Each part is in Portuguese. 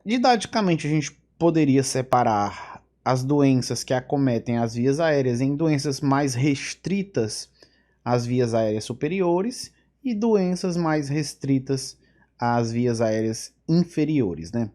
Didaticamente, a gente poderia separar as doenças que acometem as vias aéreas em doenças mais restritas às vias aéreas superiores e doenças mais restritas às vias aéreas inferiores, né?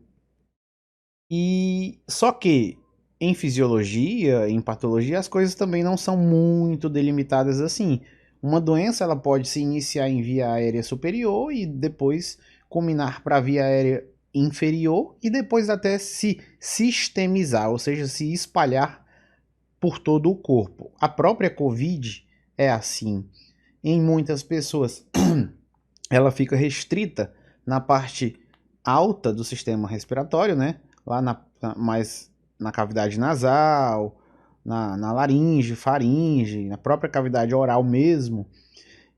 E só que em fisiologia, em patologia, as coisas também não são muito delimitadas assim. Uma doença ela pode se iniciar em via aérea superior e depois culminar para a via aérea inferior e depois até se sistemizar, ou seja, se espalhar por todo o corpo. A própria COVID é assim. Em muitas pessoas, ela fica restrita na parte alta do sistema respiratório, né? Lá mais na cavidade nasal, na laringe, faringe, na própria cavidade oral mesmo,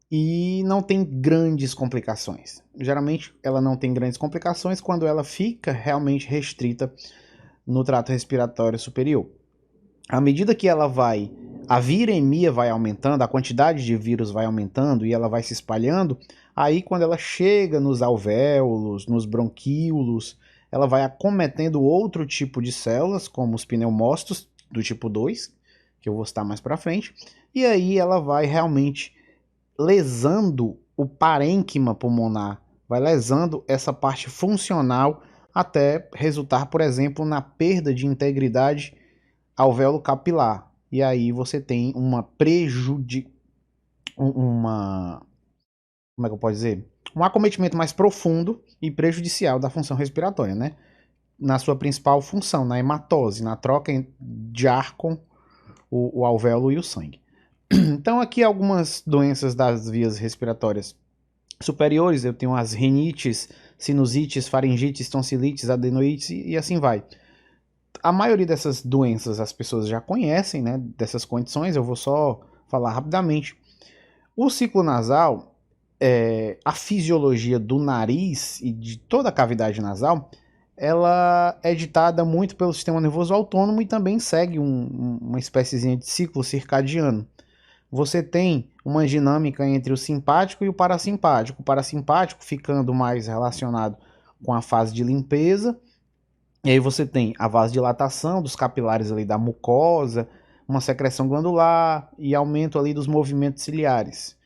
e não tem grandes complicações. Geralmente ela não tem grandes complicações quando ela fica realmente restrita no trato respiratório superior. À medida que a viremia vai aumentando, a quantidade de vírus vai aumentando e ela vai se espalhando, aí quando ela chega nos alvéolos, nos bronquíolos, ela vai acometendo outro tipo de células, como os pneumócitos do tipo 2, que eu vou citar mais para frente, e aí ela vai realmente lesando o parênquima pulmonar, vai lesando essa parte funcional até resultar, por exemplo, na perda de integridade alvéolo capilar. E aí você tem uma, como é que eu posso dizer? Um acometimento mais profundo e prejudicial da função respiratória, né? Na sua principal função, na hematose, na troca de ar com o alvéolo e o sangue. Então aqui algumas doenças das vias respiratórias superiores, eu tenho as rinites, sinusites, faringites, tonsilites, adenoides e assim vai. A maioria dessas doenças as pessoas já conhecem, né? Dessas condições, eu vou só falar rapidamente. O ciclo nasal, a fisiologia do nariz e de toda a cavidade nasal, ela é ditada muito pelo sistema nervoso autônomo e também segue uma espécie de ciclo circadiano. Você tem uma dinâmica entre o simpático e o parasimpático. O parasimpático ficando mais relacionado com a fase de limpeza, e aí você tem a vasodilatação dos capilares ali da mucosa, uma secreção glandular e aumento ali dos movimentos ciliares.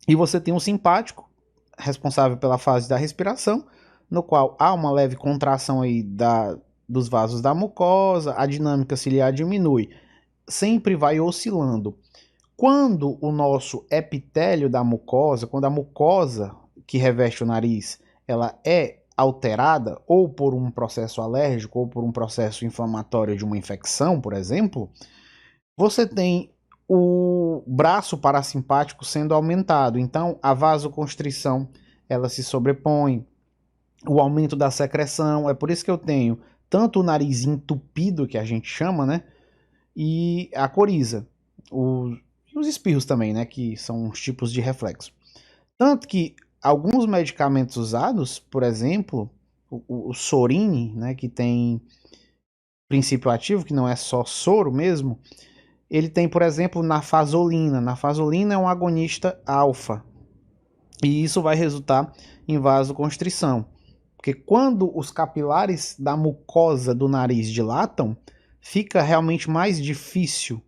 E você tem o simpático, responsável pela fase da respiração, no qual há uma leve contração aí dos vasos da mucosa, a dinâmica ciliar diminui, sempre vai oscilando. Quando o nosso epitélio da mucosa, quando a mucosa que reveste o nariz, ela é alterada ou por um processo alérgico ou por um processo inflamatório de uma infecção, por exemplo, você tem o braço parasimpático sendo aumentado. Então, a vasoconstrição, ela se sobrepõe, o aumento da secreção, é por isso que eu tenho tanto o nariz entupido, que a gente chama, né, e a coriza. E os espirros também, né, que são os tipos de reflexo. Tanto que alguns medicamentos usados, por exemplo, o Sorine, né, que tem princípio ativo, que não é só soro mesmo, ele tem, por exemplo, nafasolina. Nafasolina é um agonista alfa. E isso vai resultar em vasoconstrição. Porque quando os capilares da mucosa do nariz dilatam, fica realmente mais difícil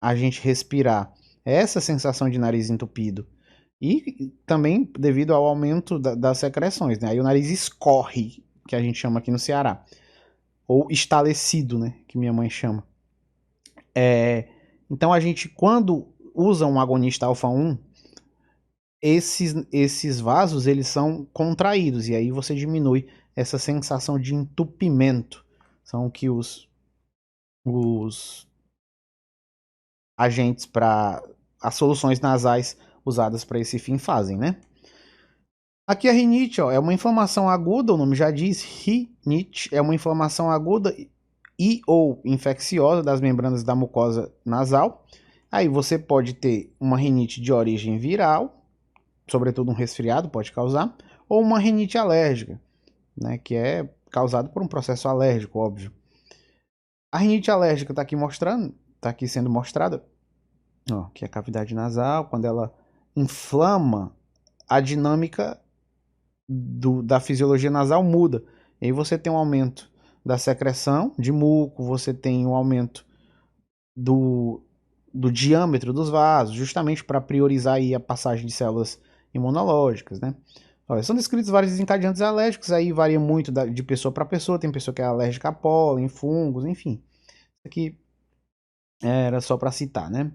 a gente respirar. É essa sensação de nariz entupido. E também devido ao aumento das secreções, né? Aí o nariz escorre, que a gente chama aqui no Ceará. Ou estalecido, né? Que minha mãe chama. Então a gente, quando usa um agonista alfa-1, esses vasos eles são contraídos. E aí você diminui essa sensação de entupimento. São que os agentes para as soluções nasais usadas para esse fim fazem, né? Aqui a rinite, ó, é uma inflamação aguda, o nome já diz, rinite é uma inflamação aguda e ou infecciosa das membranas da mucosa nasal. Aí você pode ter uma rinite de origem viral, sobretudo um resfriado pode causar, ou uma rinite alérgica, né, que é causado por um processo alérgico, óbvio. A rinite alérgica está aqui mostrando, está aqui sendo mostrada, ó, que é a cavidade nasal, quando ela inflama, a dinâmica da fisiologia nasal muda. E aí você tem um aumento da secreção de muco, você tem um aumento do, do diâmetro dos vasos, justamente para priorizar aí a passagem de células imunológicas, né? Olha, são descritos vários desencadeantes alérgicos, aí varia muito de pessoa para pessoa, tem pessoa que é alérgica a pólen, fungos, enfim. Isso aqui era só para citar, né?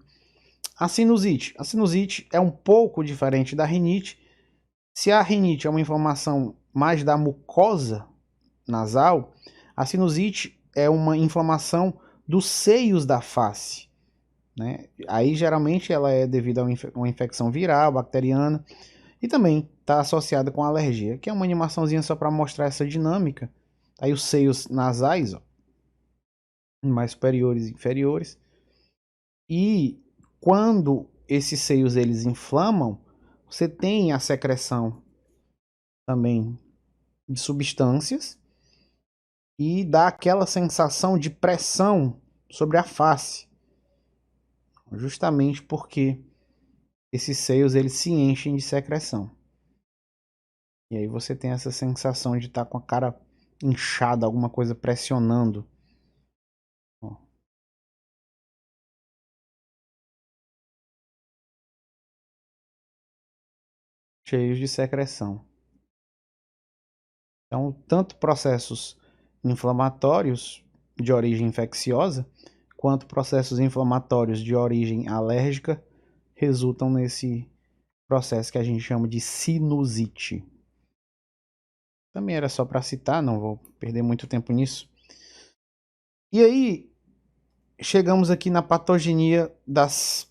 A sinusite. A sinusite é um pouco diferente da rinite. Se a rinite é uma inflamação mais da mucosa nasal, a sinusite é uma inflamação dos seios da face, né? Aí geralmente ela é devido a uma infecção viral, bacteriana, e também está associada com alergia, que é uma animaçãozinha só para mostrar essa dinâmica. Aí os seios nasais, ó, mais superiores e inferiores. E quando esses seios eles inflamam, você tem a secreção também de substâncias e dá aquela sensação de pressão sobre a face, justamente porque esses seios eles se enchem de secreção. E aí você tem essa sensação de estar com a cara inchada, alguma coisa pressionando. Ó, cheios de secreção. Então, tanto processos inflamatórios de origem infecciosa, quanto processos inflamatórios de origem alérgica resultam nesse processo que a gente chama de sinusite. Também era só para citar, não vou perder muito tempo nisso. E aí, chegamos aqui na patogenia das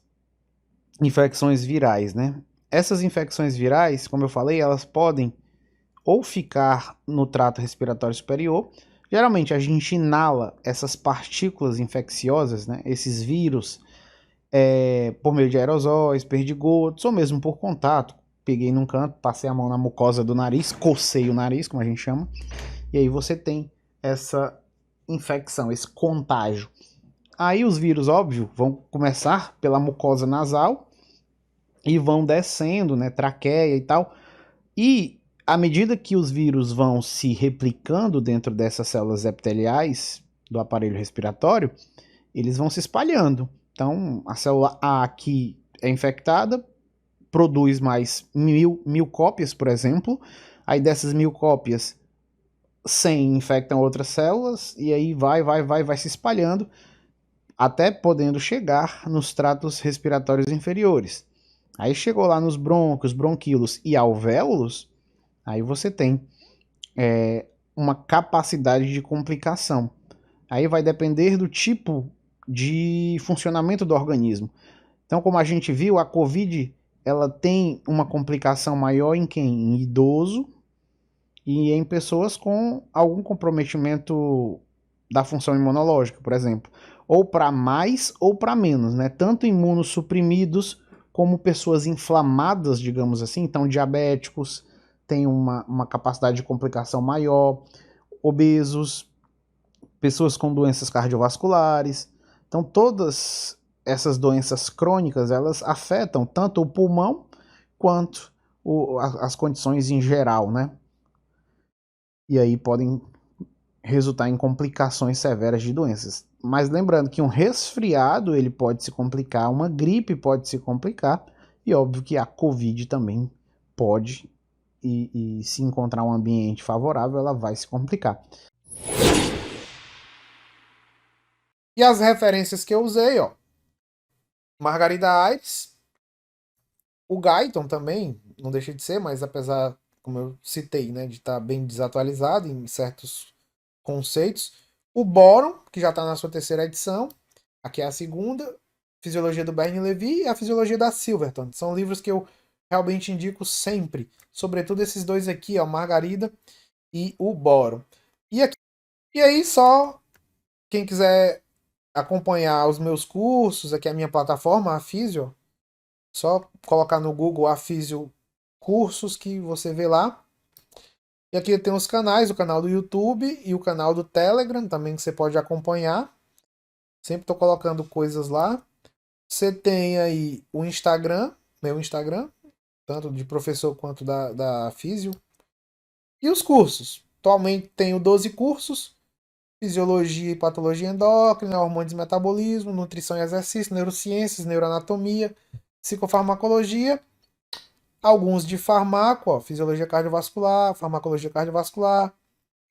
infecções virais, né? Essas infecções virais, como eu falei, elas podem ou ficar no trato respiratório superior. Geralmente a gente inala essas partículas infecciosas, né? Esses vírus, por meio de aerosóis, perdigotos, ou mesmo por contato. Peguei num canto, passei a mão na mucosa do nariz, cocei o nariz, como a gente chama, e aí você tem essa infecção, esse contágio. Aí os vírus, óbvio, vão começar pela mucosa nasal e vão descendo, né, traqueia e tal. E à medida que os vírus vão se replicando dentro dessas células epiteliais do aparelho respiratório, eles vão se espalhando. Então, a célula A que é infectada produz mais mil cópias, por exemplo. Aí dessas 1000 cópias, 100 infectam outras células e aí vai se espalhando até podendo chegar nos tratos respiratórios inferiores. Aí chegou lá nos brônquios, bronquíolos e alvéolos, aí você tem uma capacidade de complicação. Aí vai depender do tipo de funcionamento do organismo. Então, como a gente viu, a COVID ela tem uma complicação maior em quem? Em idoso e em pessoas com algum comprometimento da função imunológica, por exemplo. Ou para mais ou para menos, né? Tanto imunossuprimidos como pessoas inflamadas, digamos assim, então diabéticos têm uma capacidade de complicação maior, obesos, pessoas com doenças cardiovasculares. Então todas essas doenças crônicas, elas afetam tanto o pulmão quanto as condições em geral, né? E aí podem resultar em complicações severas de doenças. Mas lembrando que um resfriado ele pode se complicar, uma gripe pode se complicar, e óbvio que a Covid também pode, e se encontrar um ambiente favorável, ela vai se complicar. E as referências que eu usei, ó, Margarida Aires, o Guyton também, não deixa de ser, mas apesar, como eu citei, né, de estar bem desatualizado em certos conceitos, o Boron, que já está na sua terceira edição, aqui é a segunda, Fisiologia do Bernie Levy e a Fisiologia da Silverton. São livros que eu realmente indico sempre, sobretudo esses dois aqui, ó, Margarida e o Boron. E aí só quem quiser acompanhar os meus cursos, aqui é a minha plataforma, a Fisio, só colocar no Google a Fisio Cursos que você vê lá. E aqui tem os canais, o canal do YouTube e o canal do Telegram também que você pode acompanhar. Sempre estou colocando coisas lá. Você tem aí o Instagram, meu Instagram, tanto de professor quanto da Físio. E os cursos. Atualmente tenho 12 cursos: fisiologia e patologia endócrina, hormônios e metabolismo, nutrição e exercício, neurociências, neuroanatomia, psicofarmacologia, alguns de farmaco, ó, fisiologia cardiovascular, farmacologia cardiovascular,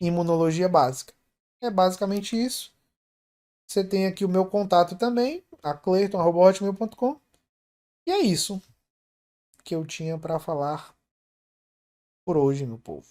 imunologia básica. É basicamente isso. Você tem aqui o meu contato também, a cleiton@hotmail.com. E é isso que eu tinha para falar por hoje, meu povo.